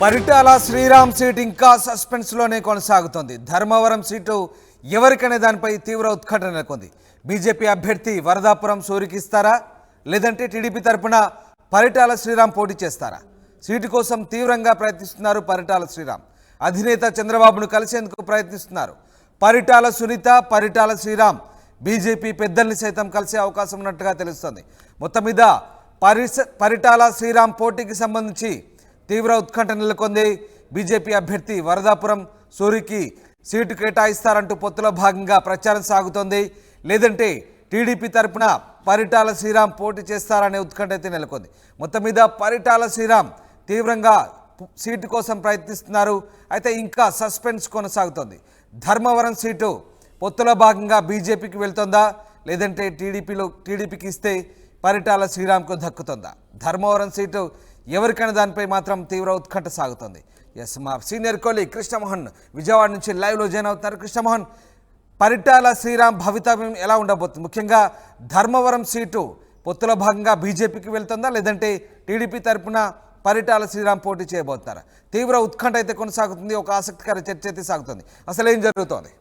Paritala Sriram seat ఇంకా సస్పెన్స్లోనే కొనసాగుతోంది. Dharmavaram seat ఎవరికనే దానిపై తీవ్ర ఉత్కంఠ నెలకొంది. బీజేపీ అభ్యర్థి వరదాపురం సూరికి ఇస్తారా, లేదంటే టీడీపీ తరపున పరిటాల శ్రీరామ్ పోటీ చేస్తారా? సీటు కోసం తీవ్రంగా ప్రయత్నిస్తున్నారు పరిటాల శ్రీరామ్. అధినేత చంద్రబాబును కలిసేందుకు ప్రయత్నిస్తున్నారు. పరిటాల సునీత, పరిటాల శ్రీరామ్ బీజేపీ పెద్దల్ని సైతం కలిసే అవకాశం ఉన్నట్టుగా తెలుస్తోంది. మొత్తం మీద పరిటాల శ్రీరామ్ పోటీకి సంబంధించి తీవ్ర ఉత్కంఠ నెలకొంది. బీజేపీ అభ్యర్థి వరదాపురం సూరికి సీటు కేటాయిస్తారంటూ పొత్తులో భాగంగా ప్రచారం సాగుతోంది. లేదంటే టీడీపీ తరపున పరిటాల శ్రీరామ్ పోటీ చేస్తారనే ఉత్కంఠ అయితే నెలకొంది. మొత్తం మీద పరిటాల శ్రీరామ్ తీవ్రంగా సీటు కోసం ప్రయత్నిస్తున్నారు. అయితే ఇంకా సస్పెన్స్ కొనసాగుతోంది. ధర్మవరం సీటు పొత్తులో భాగంగా బీజేపీకి వెళ్తుందా, లేదంటే టీడీపీకి ఇస్తే పరిటాల శ్రీరామ్కు దక్కుతుందా? ధర్మవరం సీటు ఎవరికైనా దానిపై మాత్రం తీవ్ర ఉత్కంఠ సాగుతుంది. ఎస్, మా సీనియర్ కోలీ కృష్ణమోహన్ విజయవాడ నుంచి లైవ్లో జాయిన్ అవుతున్నారు. కృష్ణమోహన్, పరిటాల శ్రీరామ్ భవితవ్యం ఎలా ఉండబోతుంది? ముఖ్యంగా ధర్మవరం సీటు పొత్తుల భాగంగా బీజేపీకి వెళ్తుందా, లేదంటే టీడీపీ తరపున పరిటాల శ్రీరామ్ పోటీ చేయబోతున్నారా? తీవ్ర ఉత్కంఠ అయితే కొనసాగుతుంది. ఒక ఆసక్తికర చర్చ అయితే సాగుతుంది. అసలు ఏం జరుగుతోంది?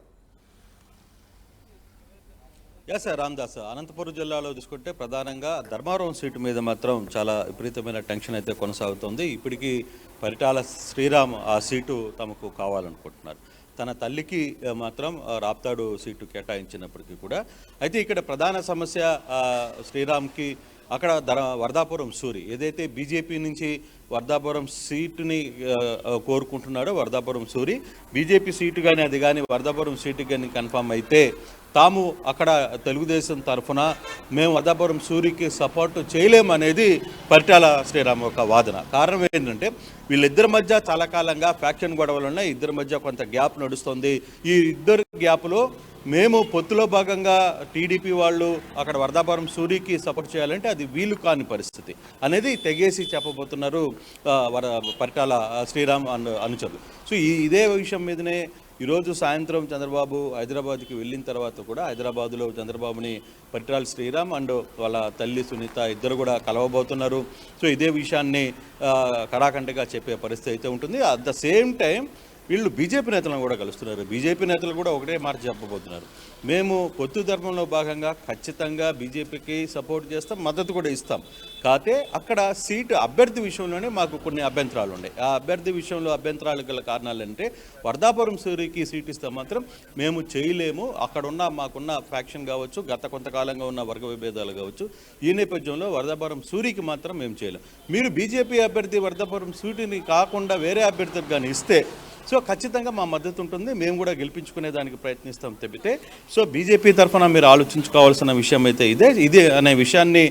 ఎస్ రామ్దాస్, అనంతపురం జిల్లాలో చూసుకుంటే ప్రధానంగా ధర్మవరం సీటు మీద మాత్రం చాలా విపరీతమైన టెన్షన్ అయితే కొనసాగుతోంది. ఇప్పటికీ పరిటాల శ్రీరామ్ ఆ సీటు తమకు కావాలనుకుంటున్నారు. తన తల్లికి మాత్రం రాప్తాడు సీటు కేటాయించినప్పటికీ కూడా అయితే ఇక్కడ ప్రధాన సమస్య శ్రీరామ్కి అక్కడ వరదాపురం సూరి ఏదైతే బీజేపీ నుంచి వరదాపురం సీటుని కోరుకుంటున్నాడో వరదాపురం సూరి బీజేపీ సీటు కానీ అది కానీ వరదాపురం సీటు కానీ కన్ఫామ్ అయితే తాము అక్కడ తెలుగుదేశం తరఫున మేము వరదాపురం సూరికి సపోర్ట్ చేయలేమనేది పరిటాల శ్రీరామ్ ఒక వాదన. కారణం ఏంటంటే వీళ్ళిద్దరి మధ్య చాలా కాలంగా ఫ్యాక్షన్ గొడవలు ఉన్నాయి. ఇద్దరి మధ్య కొంత గ్యాప్ నడుస్తుంది. ఈ ఇద్దరు గ్యాప్లో మేము పొత్తులో భాగంగా టీడీపీ వాళ్ళు అక్కడ వరదాపురం సూరికి సపోర్ట్ చేయాలంటే అది వీలు కాని పరిస్థితి అనేది తెగేసి చెప్పబోతున్నారు పరిటాల శ్రీరామ్ అనుచరులు. సో ఇదే విషయం మీదనే ఈరోజు సాయంత్రం చంద్రబాబు హైదరాబాద్కి వెళ్ళిన తర్వాత కూడా హైదరాబాదులో చంద్రబాబుని పరిటాల శ్రీరామ్ అండ్ వాళ్ళ తల్లి సునీత ఇద్దరు కూడా కలవబోతున్నారు. సో ఇదే విషయాన్ని కడాఖండిగా చెప్పే పరిస్థితి అయితే ఉంటుంది. అట్ ద సేమ్ టైం వీళ్ళు బీజేపీ నేతలను కూడా కలుస్తున్నారు. బీజేపీ నేతలు కూడా ఒకటే మాట చెప్పబోతున్నారు, మేము పొత్తు ధర్మంలో భాగంగా ఖచ్చితంగా బీజేపీకి సపోర్ట్ చేస్తాం, మద్దతు కూడా ఇస్తాం. కాకపోతే అక్కడ సీటు అభ్యర్థి విషయంలోనే మాకు కొన్ని అభ్యంతరాలు ఉన్నాయి. ఆ అభ్యర్థి విషయంలో అభ్యంతరాలు గల కారణాలు అంటే వరదాపురం సూరికి సీటు ఇస్తే మాత్రం మేము చేయలేము, అక్కడ ఉన్న మాకున్న ఫ్యాక్షన్ కావచ్చు, గత కొంతకాలంగా ఉన్న వర్గ విభేదాలు కావచ్చు, ఈ నేపథ్యంలో వరదాపురం సూరికి మాత్రం మేము చేయలేము. మీరు బీజేపీ అభ్యర్థి వరదాపురం సీటుని కాకుండా వేరే అభ్యర్థికి కానీ ఇస్తే సో ఖచ్చితంగా మా మద్దతు ఉంటుంది, మేము కూడా గెలిపించుకునే దానికి ప్రయత్నిస్తాం తప్పితే సో బీజేపీ తరఫున మీరు ఆలోచించుకోవాల్సిన విషయం అయితే ఇదే అనే విషయాన్ని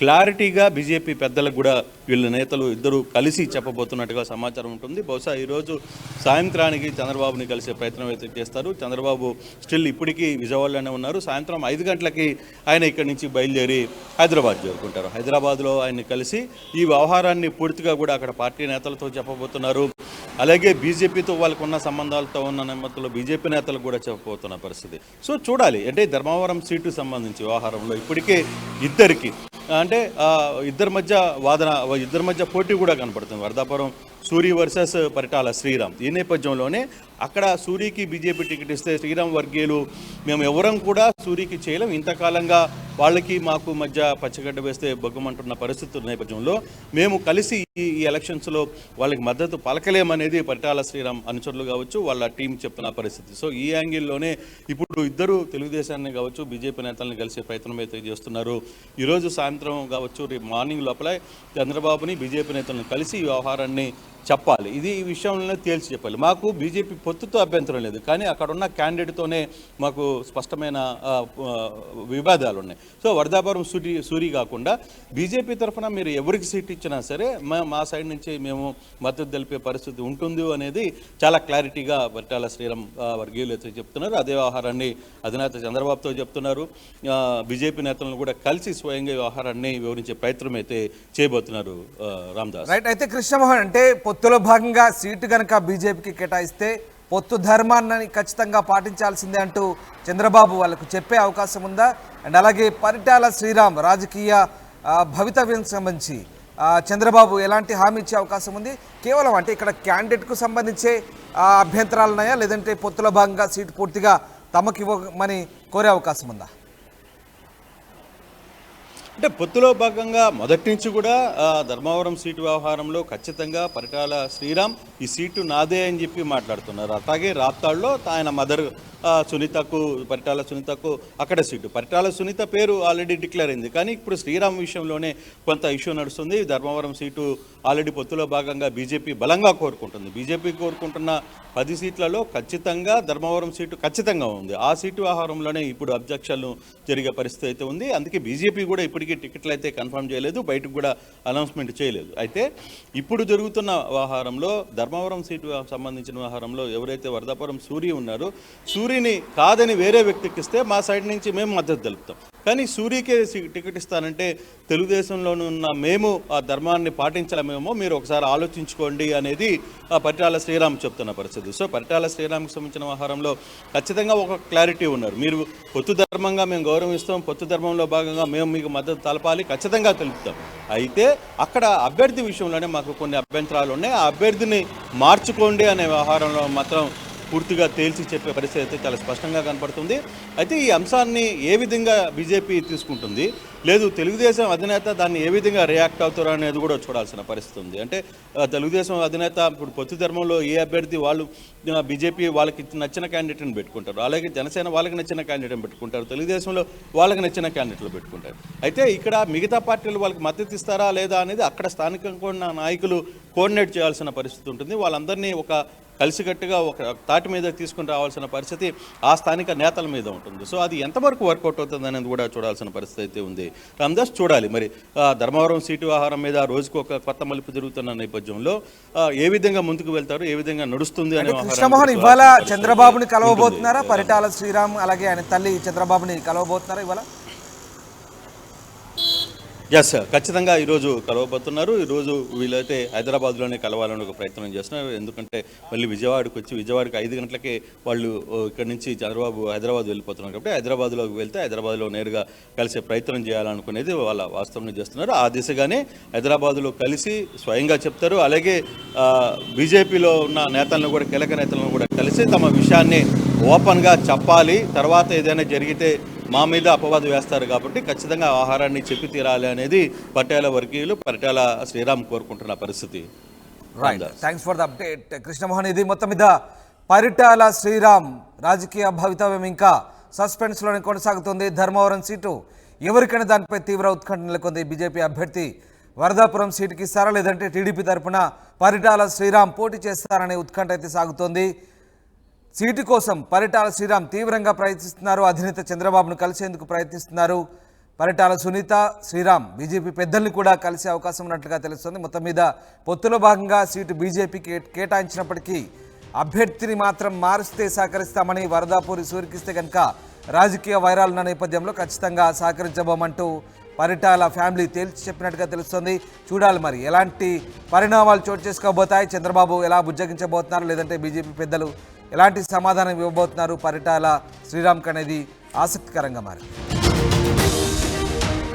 క్లారిటీగా బీజేపీ పెద్దలకు కూడా వీళ్ళ నేతలు ఇద్దరు కలిసి చెప్పబోతున్నట్టుగా సమాచారం ఉంటుంది. బహుశా ఈరోజు సాయంత్రానికి చంద్రబాబుని కలిసే ప్రయత్నం అయితే చేస్తారు. చంద్రబాబు స్టిల్ ఇప్పటికీ విజయవాడలోనే ఉన్నారు. సాయంత్రం 5 గంటలకి ఆయన ఇక్కడి నుంచి బయలుదేరి హైదరాబాద్ చేరుకుంటారు. హైదరాబాద్లో ఆయన్ని కలిసి ఈ వ్యవహారాన్ని పూర్తిగా కూడా అక్కడ పార్టీ నేతలతో చెప్పబోతున్నారు. అలాగే బీజేపీతో వాళ్ళకు ఉన్న సంబంధాలతో ఉన్న నెమ్మతులు బీజేపీ నేతలు కూడా చెప్పబోతున్న పరిస్థితి. సో చూడాలి, అంటే ధర్మవరం సీటు సంబంధించి వ్యవహారంలో ఇప్పటికే ఇద్దరికి అంటే ఇద్దరి మధ్య పోటీ కూడా కనపడుతుంది. వరదాపురం సూరి వర్సెస్ పరిటాల శ్రీరామ్. ఈ నేపథ్యంలోనే అక్కడ సూరికి బీజేపీ టికెట్ ఇస్తే శ్రీరామ్ వర్గీయులు మేము ఎవరం కూడా సూరికి చేయలేం, ఇంతకాలంగా వాళ్ళకి మాకు మధ్య పచ్చగడ్డ వేస్తే బొగ్గమంటున్న పరిస్థితుల నేపథ్యంలో మేము కలిసి ఈ ఎలక్షన్స్లో వాళ్ళకి మద్దతు పలకలేమనేది పరిటాల శ్రీరామ్ అనుచరులు కావచ్చు వాళ్ళ టీం చెప్తున్న పరిస్థితి. సో ఈ యాంగిల్లోనే ఇప్పుడు ఇద్దరు తెలుగుదేశాన్ని కావచ్చు బీజేపీ నేతలను కలిసే ప్రయత్నం అయితే చేస్తున్నారు. ఈరోజు సాయంత్రం కావచ్చు రేపు మార్నింగ్ లోపల చంద్రబాబుని బీజేపీ నేతలను కలిసి ఈ వ్యవహారాన్ని చెప్పాలి. ఈ విషయంలో తేల్చి చెప్పాలి. మాకు బీజేపీ పొత్తుతో అభ్యంతరం లేదు, కానీ అక్కడ ఉన్న క్యాండిడేట్తోనే మాకు స్పష్టమైన వివాదాలు ఉన్నాయి. సో వరదాపురం సూరి కాకుండా బీజేపీ తరఫున మీరు ఎవరికి సీట్ ఇచ్చినా సరే మా సైడ్ నుంచి మేము మద్దతు తెలిపే పరిస్థితి ఉంటుంది అనేది చాలా క్లారిటీగా పరిటాల శ్రీరామ్ వర్గీయులు అయితే చెప్తున్నారు. అదే వ్యవహారాన్ని అధినేత చంద్రబాబుతో చెప్తున్నారు. బీజేపీ నేతలను కూడా కలిసి స్వయంగా వ్యవహారాన్ని వివరించే ప్రయత్నం అయితే చేయబోతున్నారు. రామ్దాస్ రైట్. అయితే కృష్ణమోహన్, అంటే పొత్తులో భాగంగా సీటు కనుక బీజేపీకి కేటాయిస్తే పొత్తు ధర్మాన్ని ఖచ్చితంగా పాటించాల్సిందే అంటూ చంద్రబాబు వాళ్ళకు చెప్పే అవకాశం ఉందా? అండ్ అలాగే పరిటాల శ్రీరామ్ రాజకీయ భవితవ్యం సంబంధించి చంద్రబాబు ఎలాంటి హామీ ఇచ్చే అవకాశం ఉంది? కేవలం అంటే ఇక్కడ క్యాండిడేట్కు సంబంధించే అభ్యంతరాలు ఉన్నాయా, లేదంటే పొత్తుల భాగంగా సీటు పూర్తిగా తమకు ఇవ్వమని కోరే అవకాశం ఉందా? అంటే పొత్తులో భాగంగా మొదటి నుంచి కూడా ధర్మవరం సీటు వ్యవహారంలో ఖచ్చితంగా పరిటాల శ్రీరామ్ ఈ సీటు నాదే అని చెప్పి మాట్లాడుతున్నారు. అట్లాగే రాప్తాడులో ఆయన మదర్ సునీతకు, పరిటాల సునీతకు అక్కడ సీటు. పరిటాల సునీత పేరు ఆల్రెడీ డిక్లేర్ అయింది, కానీ ఇప్పుడు శ్రీరామ్ విషయంలోనే కొంత ఇష్యూ నడుస్తుంది. ధర్మవరం సీటు ఆల్రెడీ పొత్తులో భాగంగా బీజేపీ బలంగా కోరుకుంటుంది. బీజేపీ కోరుకుంటున్న 10 సీట్లలో ఖచ్చితంగా ధర్మవరం సీటు ఖచ్చితంగా ఉంది. ఆ సీటు వ్యవహారంలోనే ఇప్పుడు అబ్జెక్షన్లు జరిగే పరిస్థితి అయితే ఉంది. అందుకే బీజేపీ కూడా ఇప్పటికీ టికెట్లు అయితే కన్ఫర్మ్ చేయలేదు, బయటకు కూడా అనౌన్స్మెంట్ చేయలేదు. అయితే ఇప్పుడు జరుగుతున్న వ్యవహారంలో ధర్మవరం సీటు సంబంధించిన వ్యవహారంలో ఎవరైతే వరదాపురం సూరి ఉన్నారో, సూరిని కాదని వేరే వ్యక్తికి ఇస్తే మా సైడ్ నుంచి మేము మద్దతు తెలుపుతాం. కానీ సూరికే టికెట్ ఇస్తానంటే తెలుగుదేశంలోనున్న మేము ఆ ధర్మాన్ని పాటించలేమేమో, మీరు ఒకసారి ఆలోచించుకోండి అనేది పరిటాల శ్రీరామ్ చెప్తున్న పరిస్థితి. సో పరిటాల శ్రీరామ్కి సంబంధించిన వ్యవహారంలో ఖచ్చితంగా ఒక క్లారిటీ ఉన్నారు. మీరు పొత్తు ధర్మంగా మేము గౌరవిస్తాం, పొత్తు ధర్మంలో భాగంగా మేము మీకు మద్దతు తెలపాలి, ఖచ్చితంగా తెలుపుతాం. అయితే అక్కడ అభ్యర్థి విషయంలోనే మాకు కొన్ని అభ్యంతరాలు ఉన్నాయి. ఆ అభ్యర్థిని మార్చుకోండి అనే వ్యవహారంలో మాత్రం పూర్తిగా తేల్చి చెప్పే పరిస్థితి అయితే చాలా స్పష్టంగా కనపడుతుంది. అయితే ఈ అంశాన్ని ఏ విధంగా బీజేపీ తీసుకుంటుంది, లేదు తెలుగుదేశం అధినేత దాన్ని ఏ విధంగా రియాక్ట్ అవుతారో అనేది కూడా చూడాల్సిన పరిస్థితి ఉంది. అంటే తెలుగుదేశం అధినేత ఇప్పుడు పొత్తు ధర్మంలో ఏ అభ్యర్థి వాళ్ళు బీజేపీ వాళ్ళకి నచ్చిన క్యాండిడేట్ని పెట్టుకుంటారు, అలాగే జనసేన వాళ్ళకి నచ్చిన క్యాండిడేట్ని పెట్టుకుంటారు, తెలుగుదేశంలో వాళ్ళకి నచ్చిన క్యాండిడేట్లు పెట్టుకుంటారు. అయితే ఇక్కడ మిగతా పార్టీలు వాళ్ళకి మద్దతు ఇస్తారా లేదా అనేది అక్కడ స్థానికంగా ఉన్న నాయకులు కోఆర్డినేట్ చేయాల్సిన పరిస్థితి ఉంటుంది. వాళ్ళందరినీ ఒక కలిసికట్టుగా ఒక తాటి మీద తీసుకుని రావాల్సిన పరిస్థితి ఆ స్థానిక నేతల మీద ఉంటుంది. సో అది ఎంతవరకు వర్కౌట్ అవుతుంది అనేది కూడా చూడాల్సిన పరిస్థితి అయితే ఉంది. రామదాస్, చూడాలి మరి ధర్మవరం సీటు వ్యవహారం మీద రోజుకు ఒక కొత్త మలుపు జరుగుతున్న నేపథ్యంలో ఏ విధంగా ముందుకు వెళ్తారు, ఏ విధంగా నడుస్తుంది అనే కృష్ణమోహన్ ఇవాళ చంద్రబాబుని కలవబోతున్నారా? పరిటాల శ్రీరామ్ అలాగే ఆయన తల్లి చంద్రబాబుని కలవబోతున్నారా ఇవాళ? ఎస్, ఖచ్చితంగా ఈరోజు కలవబోతున్నారు. ఈరోజు వీళ్ళైతే హైదరాబాద్లోనే కలవాలని ఒక ప్రయత్నం చేస్తున్నారు. ఎందుకంటే మళ్ళీ విజయవాడకు వచ్చి విజయవాడకి 5 గంటలకే వాళ్ళు ఇక్కడి నుంచి చంద్రబాబు హైదరాబాద్ వెళ్ళిపోతున్నారు కాబట్టి హైదరాబాద్లోకి వెళ్తే హైదరాబాద్లో నేరుగా కలిసే ప్రయత్నం చేయాలనుకునేది వాళ్ళ వాస్తవంగా చేస్తున్నారు. ఆ దిశగానే హైదరాబాద్లో కలిసి స్వయంగా చెప్తారు. అలాగే బీజేపీలో ఉన్న నేతలను కూడా, కీలక నేతలను కూడా కలిసి తమ విషయాన్ని ఓపెన్గా చెప్పాలి, తర్వాత ఏదైనా జరిగితే మా మీద అపవాదు వేస్తారు కాబట్టి ఖచ్చితంగా ఆహారాన్ని చెప్పి తీరాలి అనేది పటేల వర్గీయులు, పరిటాల శ్రీరామ్ కోరుకుంటున్న పరిస్థితి. Thanks for the update Krishnamohan. ఇది మొత్తం మీద పరిటాల శ్రీరామ్ రాజకీయ భవితవ్యం ఇంకా సస్పెన్స్లోనే కొనసాగుతుంది. ధర్మవరం సీటు ఎవరికైనా దానిపై తీవ్ర ఉత్కంఠ నెలకొంది. బీజేపీ అభ్యర్థి వరదాపురం సీటుకి ఇస్తారా, లేదంటే టీడీపీ తరఫున పరిటాల శ్రీరామ్ పోటీ చేస్తారనే ఉత్కంఠ అయితే సాగుతోంది. సీటు కోసం పరిటాల శ్రీరామ్ తీవ్రంగా ప్రయత్నిస్తున్నారు. అధినేత చంద్రబాబును కలిసేందుకు ప్రయత్నిస్తున్నారు. పరిటాల సునీత, శ్రీరామ్ బీజేపీ పెద్దల్ని కూడా కలిసే అవకాశం ఉన్నట్లుగా తెలుస్తుంది. మొత్తం మీద పొత్తులో భాగంగా సీటు బీజేపీకి కేటాయించినప్పటికీ అభ్యర్థిని మాత్రం మారిస్తే సహకరిస్తామని వరదాపూరి సూరికిస్తే కనుక రాజకీయ వైరాలున్న నేపథ్యంలో ఖచ్చితంగా సహకరించబోమంటూ పరిటాల ఫ్యామిలీ తేల్చి చెప్పినట్టుగా తెలుస్తుంది. చూడాలి మరి ఎలాంటి పరిణామాలు చోటు చేసుకోబోతాయి, చంద్రబాబు ఎలా బుజ్జగించబోతున్నారు, లేదంటే బీజేపీ పెద్దలు ఎలాంటి సమాధానం ఇవ్వబోతున్నారు పరిటాల శ్రీరామ్కి అనేది ఆసక్తికరంగా మారింది.